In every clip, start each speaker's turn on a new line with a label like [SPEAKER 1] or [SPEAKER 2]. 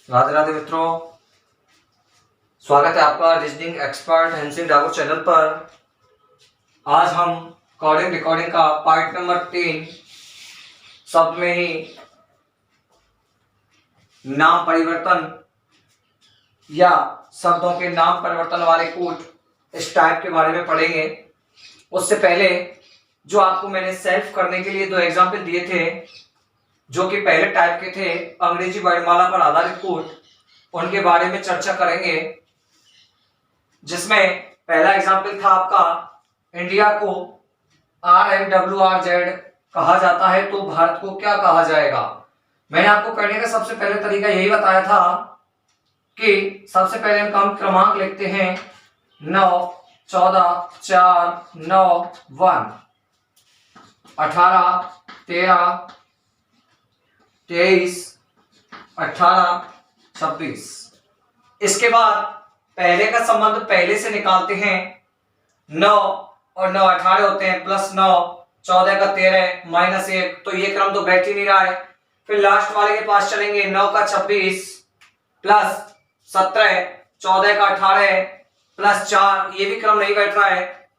[SPEAKER 1] राधे राधे मित्रों, स्वागत है आपका रीजनिंग एक्सपर्ट हंसिंग ठाकुर चैनल पर। आज हम कोडिंग रिकॉर्डिंग का पार्ट नंबर 3 शब्द में ही नाम परिवर्तन या शब्दों के नाम परिवर्तन वाले कूट इस टाइप के बारे में पढ़ेंगे। उससे पहले जो आपको मैंने सेल्फ करने के लिए 2 एग्जाम्पल दिए थे, जो कि पहले टाइप के थे अंग्रेजी वर्णमाला पर आधारित कूट, उनके बारे में चर्चा करेंगे। जिसमें पहला एग्जाम्पल था आपका इंडिया को RMWRZ कहा जाता है तो भारत को क्या कहा जाएगा। मैंने आपको करने का सबसे पहले तरीका यही बताया था कि सबसे पहले हम क्रमांक लिखते हैं 9, 14, 4, 9, 1, 18, 13, 23, 18, 26। इसके बाद पहले का संबंध पहले से निकालते हैं। 9 और 9 18 होते हैं, प्लस 9 14 का 13 माइनस 1, तो ये क्रम तो बैठ ही नहीं रहा है। फिर लास्ट वाले के पास चलेंगे, 9 का 26 प्लस 17 14 का 18 प्लस 4, ये भी क्रम नहीं बैठ रहा है।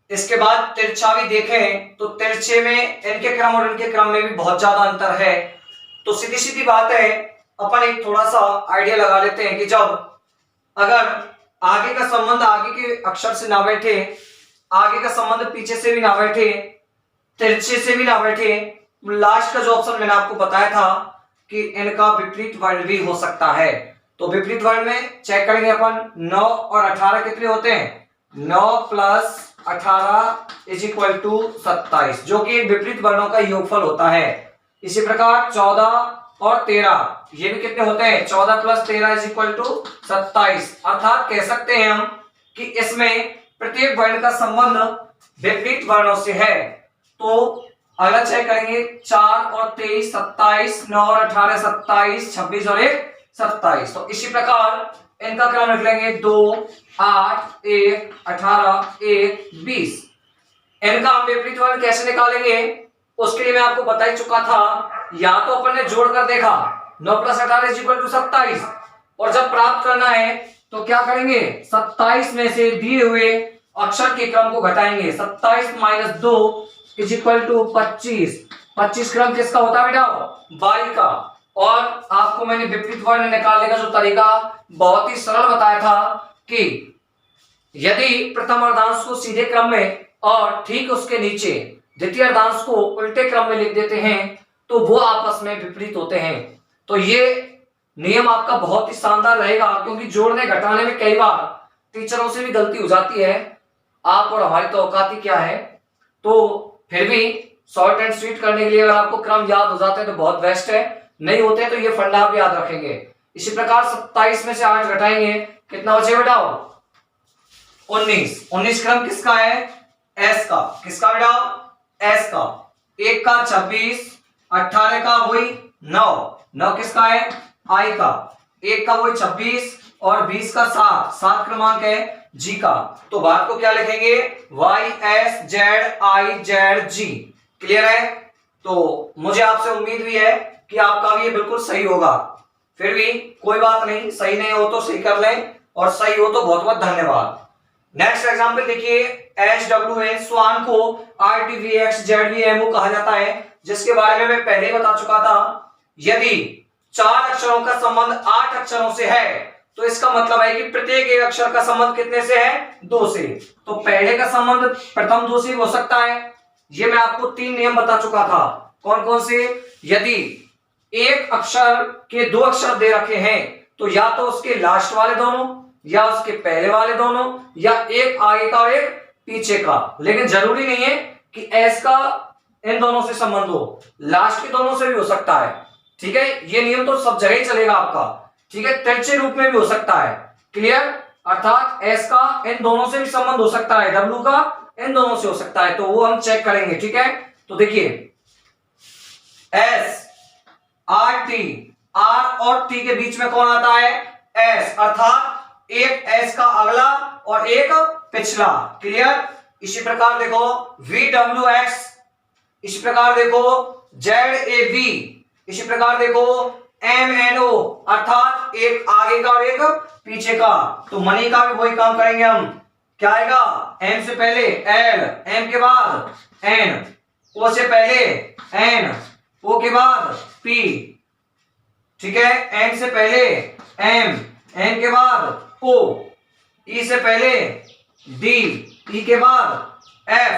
[SPEAKER 1] इसके बाद तिरछा भी देखें तो तिरछे में इनके क्रम और इनके क्रम में भी बहुत ज्यादा अंतर है। तो सीधी सीधी बात है, अपन एक थोड़ा सा आइडिया लगा लेते हैं कि जब अगर आगे का संबंध आगे के अक्षर से ना बैठे, आगे का संबंध पीछे से भी ना बैठे, तिरछे से भी ना बैठे, लास्ट का जो ऑप्शन मैंने आपको बताया था कि इनका विपरीत वर्ण भी हो सकता है। तो विपरीत वर्ण में चेक करेंगे अपन, 9 और 18 कितने होते हैं? 9 प्लस 18 इज इक्वल टू 27, जो कि विपरीत वर्णों का योगफल होता है। इसी प्रकार 14 और 13 ये भी कितने होते हैं? 14 प्लस 13 इज इक्वल टू 27। अर्थात कह सकते हैं हम कि इसमें प्रत्येक वर्ण का संबंध विपरीत वर्णों से है। तो अगला चेक करेंगे, 4 और 23 27, 9 और 18 27, 26 और 1 27। तो इसी प्रकार इनका क्रम लिख लेंगे 2 8 1 18 1 20। इनका हम विपरीत वर्ण कैसे निकालेंगे उसके लिए मैं आपको बता ही चुका था। या तो अपन ने जोड़कर देखा, 9 प्लस 18 इज इक्वल टू 27, और जब प्राप्त करना है तो क्या करेंगे, 27 में से दिए हुए अक्षर के क्रम को घटाएंगे। 27 माइनस 2 इज इक्वल टू 25। 25 क्रम किसका होता है बेटा? बाई का। और आपको मैंने विपरीत वर्ण निकालने का जो तरीका बहुत ही सरल बताया था कि यदि प्रथम अर्धांश को सीधे क्रम में और ठीक उसके नीचे द्वितीय अर्धांश को उल्टे क्रम में लिख देते हैं तो वो आपस में विपरीत होते हैं। तो ये नियम आपका बहुत ही शानदार रहेगा, क्योंकि जोड़ने घटाने में कई बार टीचरों से भी गलती हो जाती है। आप और हमारी तो औकात ही क्या है। तो फिर भी शॉर्ट एंड स्वीट करने के लिए अगर आपको क्रम याद हो जाते हैं तो बहुत बेस्ट है, नहीं होते तो ये फंडा आप याद रखेंगे। इसी प्रकार 27 में से 8 घटाएंगे, कितना बचे बेटा? 19। 19 क्रम किसका है? एस का। किसका बेटा? एस का। 1 का 26, 18 का वही 9, 9 किसका है? आई का। 1 का वही 26 और 20 का 7, 7 क्रमांक है जी का। तो बात को क्या लिखेंगे? Y S Z I Z G. Clear है? तो मुझे आपसे उम्मीद भी है कि आपका भी ये बिल्कुल सही होगा। फिर भी कोई बात नहीं, सही नहीं हो तो सही कर लें, और सही हो तो बहुत बहुत धन्यवाद। नेक्स्ट एग्जांपल देखिए, SWA स्वान को RTVX ZVMO कहा जाता है, जिसके बारे में मैं पहले ही बता चुका था। यदि 4 अक्षरों का संबंध 8 अक्षरों से है तो इसका मतलब है कि प्रत्येक एक अक्षर का संबंध कितने से है? 2 से। तो पहले का संबंध प्रथम 2 से हो सकता है। ये मैं आपको 3 नियम बता चुका था। कौन कौन से? यदि एक अक्षर के 2 अक्षर दे रखे हैं तो या तो उसके लास्ट वाले दोनों, या उसके पहले वाले दोनों, या एक आगे का और एक पीछे का। लेकिन जरूरी नहीं है कि एस का इन दोनों से संबंध हो, लास्ट के दोनों से भी हो सकता है। ठीक है, ये नियम तो सब जगह ही चलेगा आपका। ठीक है, तिरछे रूप में भी हो सकता है। क्लियर? अर्थात एस का इन दोनों से भी संबंध हो सकता है, डब्ल्यू का इन दोनों से हो सकता है। तो वो हम चेक करेंगे। ठीक है, तो देखिए, एस आर टी, आर और टी के बीच में कौन आता है? एस। अर्थात एक एस का अगला और एक पिछला। क्लियर? इसी प्रकार देखो VWX, इसी प्रकार देखो ZAV, इसी प्रकार देखो MNO, अर्थात एक आगे का और एक पीछे का। तो मनी का भी वही काम करेंगे हम। क्या आएगा? M से पहले L, M के बाद N, O से पहले N, O के बाद P, ठीक है, N से पहले M, N के बाद O, E से पहले D, E के बाद F,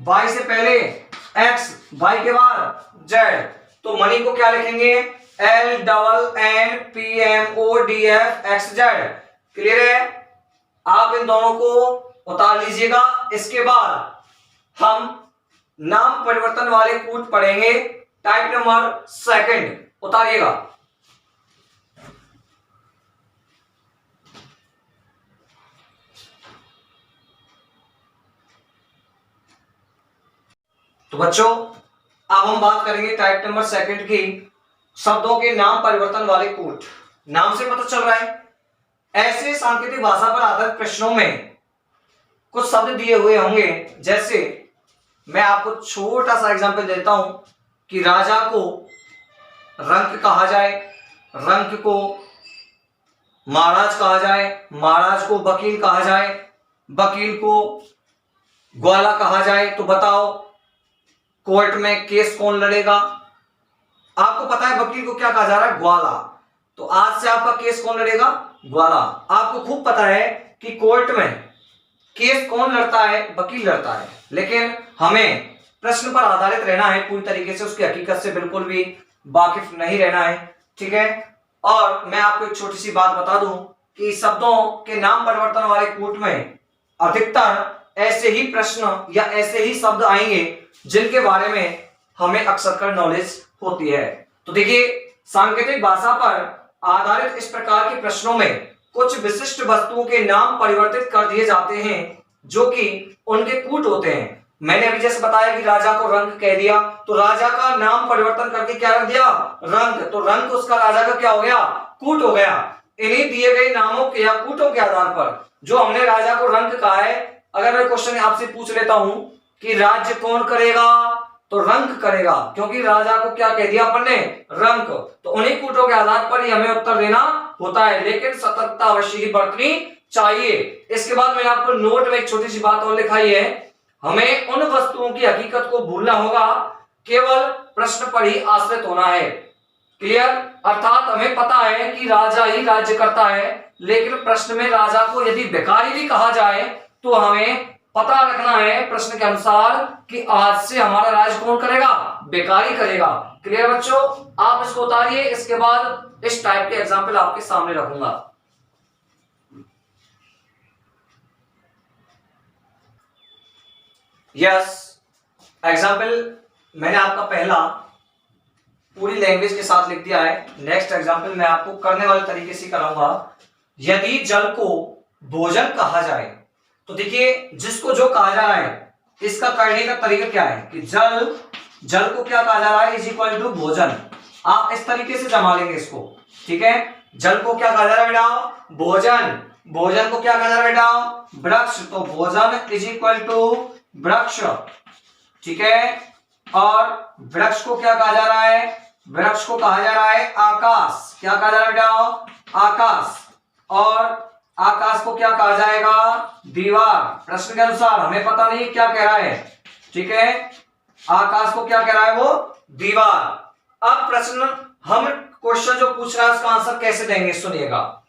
[SPEAKER 1] Y से पहले X, Y के बाद Z। तो मनी को क्या लिखेंगे? LNNPMODFXZ। क्लियर है? आप इन दोनों को उतार लीजिएगा। इसके बाद हम नाम परिवर्तन वाले कूट पढ़ेंगे। Type number 2 उतारिएगा। तो बच्चों, अब हम बात करेंगे टाइप नंबर 2 की, शब्दों के नाम परिवर्तन वाले कूट। नाम से पता चल रहा है ऐसे सांकेतिक भाषा पर आधारित प्रश्नों में कुछ शब्द दिए हुए होंगे। जैसे मैं आपको छोटा सा एग्जांपल देता हूं कि राजा को रंक कहा जाए, रंक को महाराज कहा जाए, महाराज को वकील कहा जाए, वकील को ग्वाला कहा जाए। तो बताओ कोर्ट में केस कौन लड़ेगा? आपको पता है वकील को क्या कहा जा रहा है? ग्वाला। तो आज से आपका केस कौन लड़ेगा? ग्वाला। आपको खूब पता है कि कोर्ट में केस कौन लड़ता है? वकील लड़ता है। लेकिन हमें प्रश्न पर आधारित रहना है पूरी तरीके से, उसकी हकीकत से बिल्कुल भी वाकिफ नहीं रहना है, ठीक है। और मैं आपको एक छोटी सी बात बता दूं कि शब्दों के नाम परिवर्तन वाले कूट में अधिकतर ऐसे ही प्रश्न या ऐसे ही शब्द आएंगे जिनके बारे में हमें अक्सर कर नॉलेज होती है। तो देखिए, सांकेतिक भाषा पर आधारित इस प्रकार के प्रश्नों में कुछ विशिष्ट वस्तुओं के नाम परिवर्तित कर दिए जाते हैं जो कि उनके कूट होते हैं। मैंने अभी जैसे बताया कि राजा को रंग कह दिया, तो राजा का नाम परिवर्तन करके क्या रख दिया? रंग। तो रंग उसका राजा का क्या हो गया? कूट हो गया। इन्हीं दिए गए नामों के या कूटों के आधार पर जो हमने राजा को रंग कहा है, अगर मैं क्वेश्चन आपसे पूछ लेता हूं कि राज्य कौन करेगा, तो रंग करेगा, क्योंकि राजा को क्या कह दिया अपन ने? रंग। तो उन्हीं कूटों के आधार पर ही हमें उत्तर देना होता है, लेकिन सतर्कता अवश्य ही बरतनी चाहिए। इसके बाद मैंने आपको नोट में एक छोटी सी बात और लिखाई है, हमें उन वस्तुओं की हकीकत को भूलना होगा, केवल प्रश्न पर ही आश्रित होना है। क्लियर? अर्थात हमें पता है कि राजा ही राज्य करता है, लेकिन प्रश्न में राजा को यदि भिखारी भी कहा जाए तो हमें पता रखना है प्रश्न के अनुसार कि आज से हमारा राज कौन करेगा? भिखारी करेगा। क्लियर बच्चों? आप इसको उतारिए। इसके बाद इस टाइप के एग्जाम्पल आपके सामने रखूंगा। यस, एग्जाम्पल मैंने आपका पहला पूरी लैंग्वेज के साथ लिख दिया है। नेक्स्ट एग्जाम्पल मैं आपको करने वाले तरीके से कराऊंगा। यदि जल को भोजन कहा जाए, तो देखिए जिसको जो कहा जा रहा है इसका करने का तरीका क्या है कि जल को क्या कहा जा रहा है? इज इक्वल टू भोजन। आप इस तरीके से जमा लेंगे इसको, ठीक है। जल को क्या कहा जा रहा है बेटा? भोजन। भोजन को क्या कहा जा रहा है बेटा? वृक्ष। तो भोजन इज इक्वल टू वृक्ष, ठीक है। और वृक्ष को क्या कहा जा रहा है? वृक्ष को कहा जा रहा है आकाश। क्या कहा जा रहा है बेटा? आकाश। और आकाश को क्या कहा जाएगा? दीवार। प्रश्न के अनुसार हमें पता नहीं क्या कह रहा है, ठीक है। आकाश को क्या कह रहा है? वो दीवार। अब प्रश्न हम क्वेश्चन जो पूछ रहा है उसका आंसर कैसे देंगे? सुनिएगा,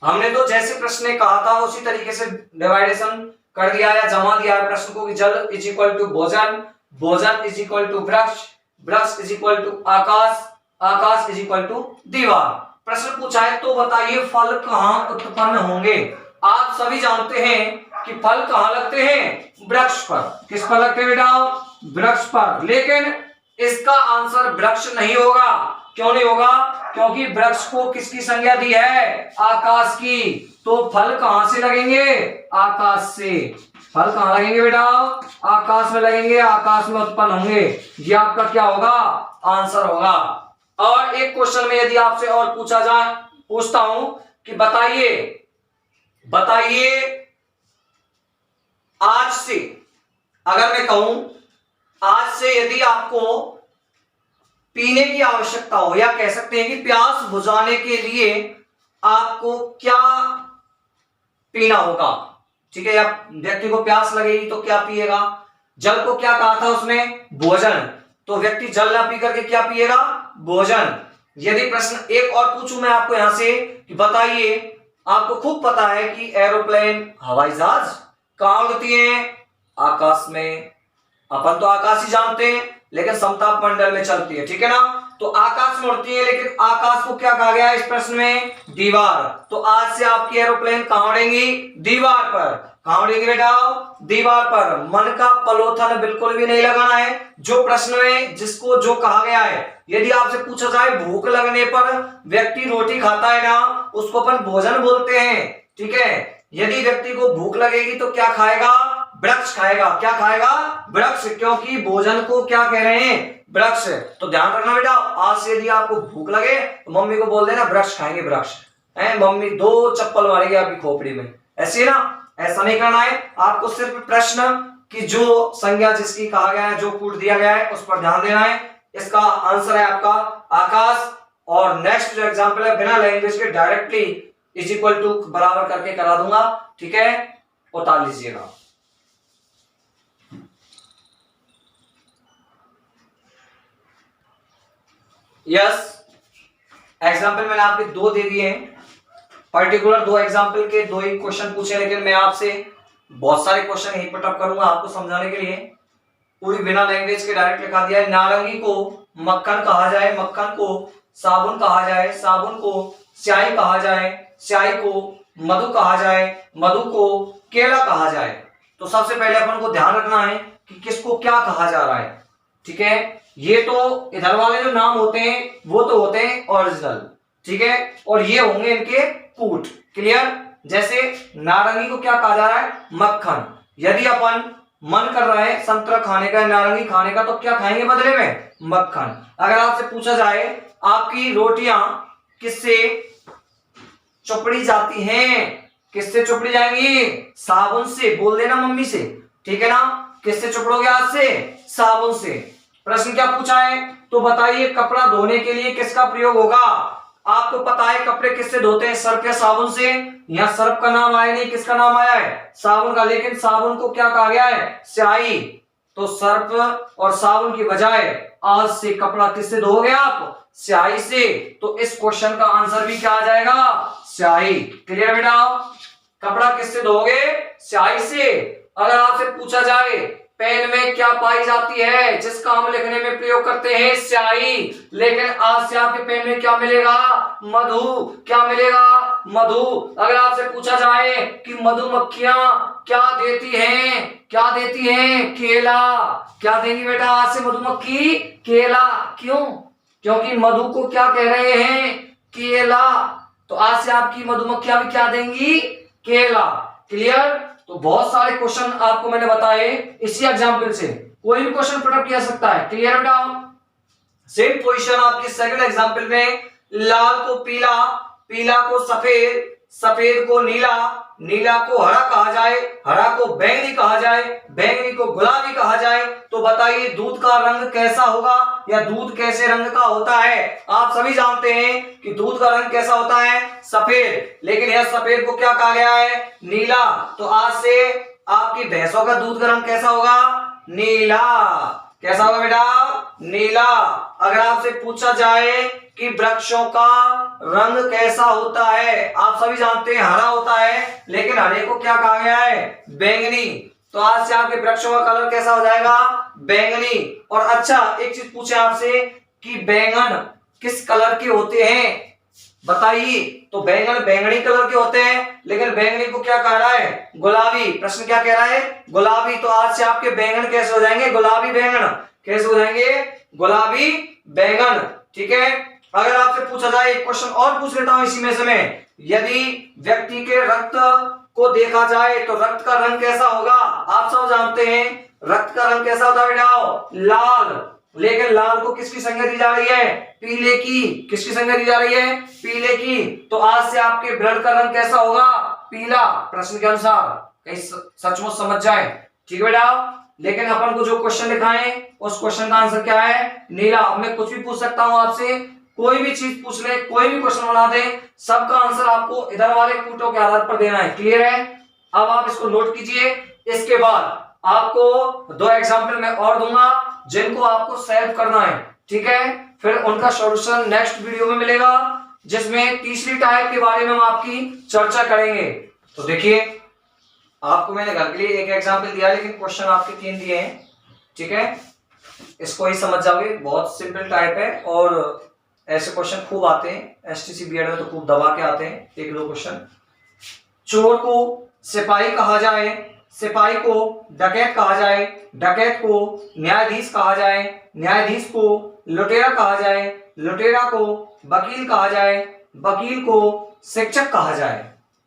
[SPEAKER 1] हमने तो जैसे प्रश्न ने कहा था उसी तरीके से डिवाइडेशन कर दिया या जमा दिया है प्रश्न को कि जल इज इक्वल टू भोजन, भोजन इज इक्वल टू वृक्ष, वृक्ष इज इक्वल टू आकाश, आकाश इज इक्वल टू दीवार। प्रश्न पूछा है तो बताइए फल कहां उत्पन्न होंगे? आप सभी जानते हैं कि फल कहां लगते हैं? वृक्ष पर। किस पर लगते हैं बेटा? वृक्ष पर। लेकिन इसका आंसर वृक्ष नहीं होगा। क्यों नहीं होगा? क्योंकि वृक्ष को किसकी संज्ञा दी है? आकाश की। तो फल कहां से लगेंगे? आकाश से। फल कहां लगेंगे बेटा? आकाश में लगेंगे, आकाश में उत्पन्न होंगे। ये आपका क्या होगा? आंसर होगा। और एक क्वेश्चन में यदि आपसे और पूछता हूं कि बताइए आज से, अगर मैं कहूं आज से यदि आपको पीने की आवश्यकता हो, या कह सकते हैं कि प्यास बुझाने के लिए आपको क्या पीना होगा, ठीक है, या व्यक्ति को प्यास लगेगी तो क्या पिएगा। जल को क्या कहा था उसमें, भोजन, तो व्यक्ति जल ना पी करके क्या पिएगा, भोजन। यदि प्रश्न एक और पूछूं मैं आपको यहां से कि बताइए, आपको खूब पता है कि एरोप्लेन, हवाई जहाज कहां उड़ती है, आकाश में। अपन तो आकाश ही जानते हैं, लेकिन समताप मंडल में चलती है, ठीक है ना। तो आकाश में उड़ती है, लेकिन आकाश को क्या कहा गया है इस प्रश्न में, दीवार। तो आज से आपकी एरोप्लेन कहां उड़ेंगी, दीवार पर। कहां उड़ेंगी बेटा, दीवार पर। मन का पलोथन बिल्कुल भी नहीं लगाना है। जो प्रश्न में जिसको जो कहा गया है, यदि आपसे पूछा जाए भूख लगने पर व्यक्ति रोटी खाता है ना, उसको अपन भोजन बोलते हैं, ठीक है। यदि व्यक्ति को भूख लगेगी तो क्या खाएगा, वृक्ष खाएगा। क्या खाएगा, वृक्ष, क्योंकि भोजन को क्या कह रहे हैं, वृक्ष। तो ध्यान रखना बेटा, आज से यदि आपको भूख लगे तो मम्मी को बोल देना वृक्ष खाएंगे, वृक्ष है। मम्मी 2 चप्पल मारेगी आपकी खोपड़ी में, ऐसे ना, ऐसा नहीं करना है आपको। सिर्फ प्रश्न की जो संज्ञा जिसकी कहा गया है, जो कूट दिया गया है, उस पर ध्यान देना है। इसका आंसर है आपका आकाश। और नेक्स्ट जो एग्जाम्पल है, बिना लैंग्वेज के डायरेक्टली इज इक्वल टू बराबर करके करा दूंगा, ठीक है, उतार लीजिएगा। यस, एग्जाम्पल मैंने आपके 2 दे दिए हैं, पर्टिकुलर 2 एग्जाम्पल के 2 ही क्वेश्चन पूछे, लेकिन मैं आपसे बहुत सारे क्वेश्चन यही पुटअप करूंगा आपको समझाने के लिए। पूरी बिना लैंग्वेज के डायरेक्ट लिखा दिया है। नारंगी को मक्खन कहा जाए, मक्खन को साबुन कहा जाए, साबुन को स्याही कहा जाए, स्याही को मधु कहा जाए, मधु को केला कहा जाए। तो सबसे पहले अपन को ध्यान रखना है कि किसको क्या कहा जा रहा है, ठीक है। ये तो इधर वाले जो नाम होते हैं वो तो होते हैं ओरिजिनल, ठीक है, और ये होंगे इनके कूट, क्लियर। जैसे नारंगी को क्या कहा जा रहा है, मक्खन। यदि अपन मन कर रहा है संतरा खाने का, नारंगी खाने का, तो क्या खाएंगे बदले में, मक्खन। अगर आपसे पूछा जाए आपकी रोटियां किससे चुपड़ी जाती हैं, किससे चुपड़ी जाएंगी, साबुन से, बोल देना मम्मी से, ठीक है ना। किससे चुपड़ोगे, हाथ से, साबुन से। प्रश्न क्या पूछा है, तो बताइए कपड़ा धोने के लिए किसका प्रयोग होगा। आपको पता है कपड़े किससे धोते हैं, सर्फ या साबुन से। यहाँ सर्फ का नाम आया नहीं, किसका नाम आया है, साबुन का। लेकिन साबुन को क्या कहा गया है, स्याही। तो सर्फ और साबुन की बजाय आज से कपड़ा किससे धोगे आप, स्याही से। तो इस क्वेश्चन का आंसर भी क्या आ जाएगा, स्याही। क्लियर बेटा, कपड़ा किससे धोगे, स्याही से। अगर आपसे पूछा जाए पेन में क्या पाई जाती है, जिसका हम लिखने में प्रयोग करते हैं, स्याही, लेकिन आज से आपके पेन में क्या मिलेगा, मधु। क्या मिलेगा, मधु। अगर आपसे पूछा जाए कि मधुमक्खियां क्या देती हैं, क्या देती हैं, केला। क्या देंगी बेटा आज से मधुमक्खी, केला। क्यों, क्योंकि मधु को क्या कह रहे हैं, केला। तो आज से आपकी मधुमक्खियां भी क्या देंगी, केला। क्लियर। तो बहुत सारे क्वेश्चन आपको मैंने बताए इसी एग्जाम्पल से, कोई भी क्वेश्चन पुट अप किया सकता है। क्लियर बेटा। सेम पोजीशन आपकी सेकंड एग्जाम्पल में, लाल को पीला, पीला को सफेद, सफेद को नीला, नीला को हरा कहा जाए, हरा को बैंगनी कहा जाए, बैंगनी को गुलाबी कहा जाए। तो बताइए दूध का रंग कैसा होगा, या दूध कैसे रंग का होता है। आप सभी जानते हैं कि दूध का रंग कैसा होता है, सफेद। लेकिन यह सफेद को क्या कहा गया है, नीला। तो आज से आपकी भैंसों का दूध का रंग कैसा होगा, नीला। कैसा होगा बेटा, नीला। अगर आपसे पूछा जाए कि वृक्षों का रंग कैसा होता है, आप सभी जानते हैं हरा होता है, लेकिन हरे को क्या कहा गया है, बैंगनी। तो आज से आपके वृक्षों का कलर कैसा हो जाएगा, बैंगनी। और अच्छा एक चीज पूछे आपसे कि बैंगन किस कलर के होते हैं, बताइए। तो बैंगन बैंगनी कलर के होते हैं, लेकिन बैंगनी को क्या कह रहा है, गुलाबी। प्रश्न क्या कह रहा है, गुलाबी। तो आज से आपके बैंगन कैसे हो जाएंगे, गुलाबी बैंगन। कैसे हो जाएंगे, गुलाबी बैंगन, ठीक है। अगर आपसे पूछा जाए एक क्वेश्चन और पूछ लेता हूं इसी में से मैं, यदि व्यक्ति के रक्त को देखा जाए तो रक्त का रंग कैसा होगा। आप सब जानते हैं रक्त का रंग कैसा होता है बेटा, लाल। लेकिन लाल को किसकी संज्ञा दी जा रही है, पीले की। किसकी संज्ञा दी जा रही है, पीले की। तो आज से आपके ब्लड का रंग कैसा होगा, पीला। प्रश्न के अनुसार कहीं सचमुच समझ जाए, ठीक है बेटा। लेकिन अपन को जो क्वेश्चन लिखा है उस क्वेश्चन का आंसर क्या है? नीला। अब मैं कुछ भी पूछ सकता हूं आपसे, कोई भी चीज पूछ ले, कोई भी क्वेश्चन बना दे, सबका आंसर आपको इधर वाले पूटों के आधार पर देना है। क्लियर है? अब आप इसको नोट कीजिए। इसके बाद आपको 2 एग्जाम्पल मैं और दूंगा जिनको आपको सॉल्व करना है, ठीक है? फिर उनका सॉल्यूशन नेक्स्ट वीडियो में मिलेगा, जिसमें तीसरी टाइप के बारे में हम आपकी चर्चा करेंगे। तो देखिए, आपको मैंने घर के लिए एक एग्जाम्पल दिया, लेकिन क्वेश्चन आपके 3 दिए हैं, ठीक है? इसको ही समझ जाओगे, बहुत सिंपल टाइप है और ऐसे क्वेश्चन खूब आते हैं एसटीसी बीएड में, तो खूब दबा के आते हैं 1-2 क्वेश्चन। चोर को सिपाही कहा जाए, सिपाही को डकैत कहा जाए, डकैत को न्यायाधीश कहा जाए, न्यायाधीश को लुटेरा कहा जाए, लुटेरा को वकील कहा जाए, वकील को शिक्षक कहा जाए।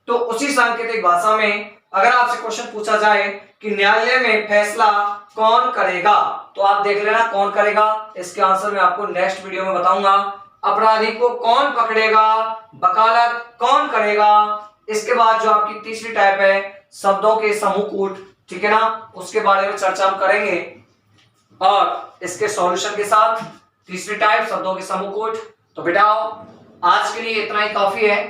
[SPEAKER 1] तो उसी सांकेतिक भाषा में अगर आपसे क्वेश्चन पूछा जाए कि न्यायालय में फैसला कौन करेगा, तो आप देख लेना कौन करेगा। इसके आंसर मैं आपको नेक्स्ट वीडियो में बताऊंगा। अपराधी को कौन पकड़ेगा, वकालत कौन करेगा। इसके बाद जो आपकी तीसरी टाइप है शब्दों के समूह कूट, ठीक है ना, उसके बारे में चर्चा हम करेंगे और इसके सॉल्यूशन के साथ। तीसरी टाइप शब्दों के समूह कूट। तो बेटा आज के लिए इतना ही काफी है,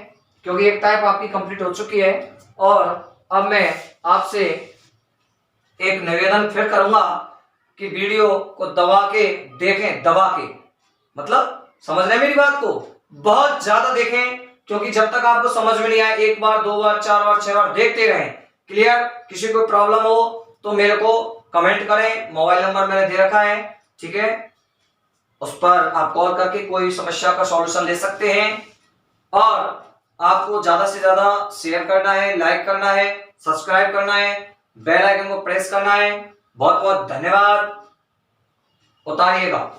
[SPEAKER 1] क्योंकि एक टाइप आपकी कंप्लीट हो चुकी है। और अब मैं आपसे एक निवेदन फिर करूंगा कि वीडियो को दबा के देखें, दबा के मतलब समझ रहे हैं मेरी बात को, बहुत ज्यादा देखें, क्योंकि जब तक आपको समझ में नहीं आए 1 बार 2 बार 4 बार 6 बार देखते रहें। क्लियर? किसी को प्रॉब्लम हो तो मेरे को कमेंट करें, मोबाइल नंबर मैंने दे रखा है, ठीक है? उस पर आप कॉल करके कोई समस्या का सॉल्यूशन ले सकते हैं। और आपको ज्यादा से ज्यादा शेयर करना है, लाइक करना है, सब्सक्राइब करना है, बेल आइकन को प्रेस करना है। बहुत बहुत धन्यवाद। उतारिएगा।